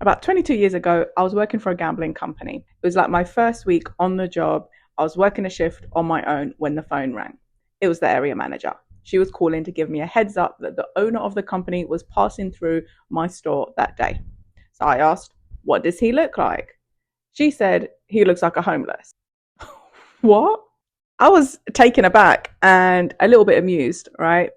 About 22 years ago, I was working for a gambling company. It was like my first week on the job. I was working a shift on my own when the phone rang. It was the area manager. She was calling to give me a heads up that the owner of the company was passing through my store that day. So I asked, "What does he look like?" She said, "He looks like a homeless." What? I was taken aback and a little bit amused, right?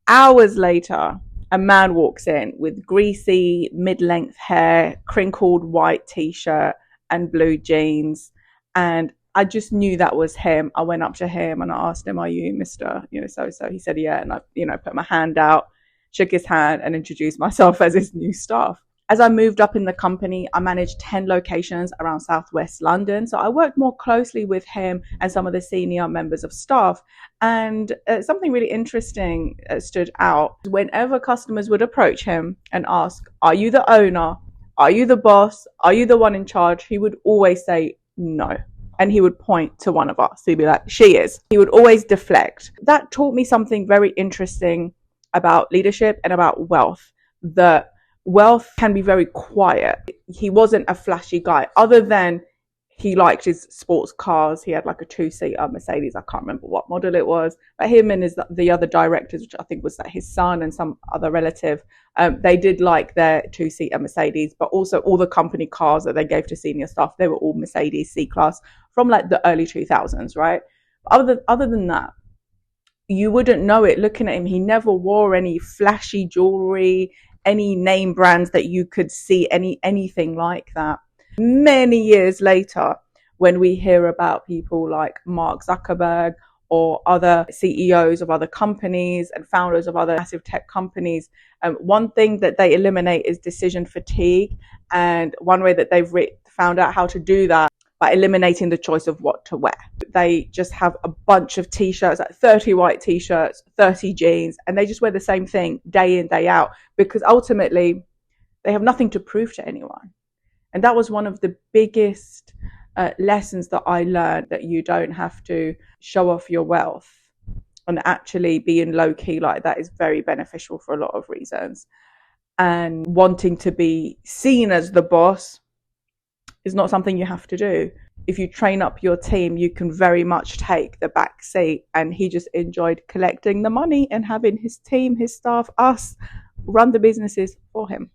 Hours later, a man walks in with greasy, mid length hair, crinkled white t shirt, and blue jeans. And I just knew that was him. I went up to him and I asked him, "Are you Mr. So?" He said, "Yeah." And I put my hand out, shook his hand, and introduced myself as his new staff. As I moved up in the company, I managed 10 locations around Southwest London. So I worked more closely with him and some of the senior members of staff. And something really interesting stood out. Whenever customers would approach him and ask, "Are you the owner? Are you the boss? Are you the one in charge?" He would always say no. And he would point to one of us. He'd be like, "She is." He would always deflect. That taught me something very interesting about leadership and about wealth. That wealth can be very quiet. He wasn't a flashy guy, other than he liked his sports cars. He had like a two-seater Mercedes. I can't remember what model it was. But him and the other directors, which I think was like his son and some other relative, they did like their two-seater Mercedes. But also all the company cars that they gave to senior staff, they were all Mercedes C-Class from like the early 2000s, right? Other than that, you wouldn't know it looking at him. He never wore any flashy jewelry, any name brands that you could see, anything like that. Many years later, when we hear about people like Mark Zuckerberg or other CEOs of other companies and founders of other massive tech companies, one thing that they eliminate is decision fatigue. And one way that they've found out how to do that by eliminating the choice of what to wear. They just have a bunch of t-shirts, like 30 white t-shirts, 30 jeans, and they just wear the same thing day in, day out, because ultimately they have nothing to prove to anyone. And that was one of the biggest lessons that I learned, that you don't have to show off your wealth, and actually being low key like that is very beneficial for a lot of reasons. And wanting to be seen as the boss is not something you have to do. If you train up your team, you can very much take the back seat. And he just enjoyed collecting the money and having his team, his staff, us run the businesses for him.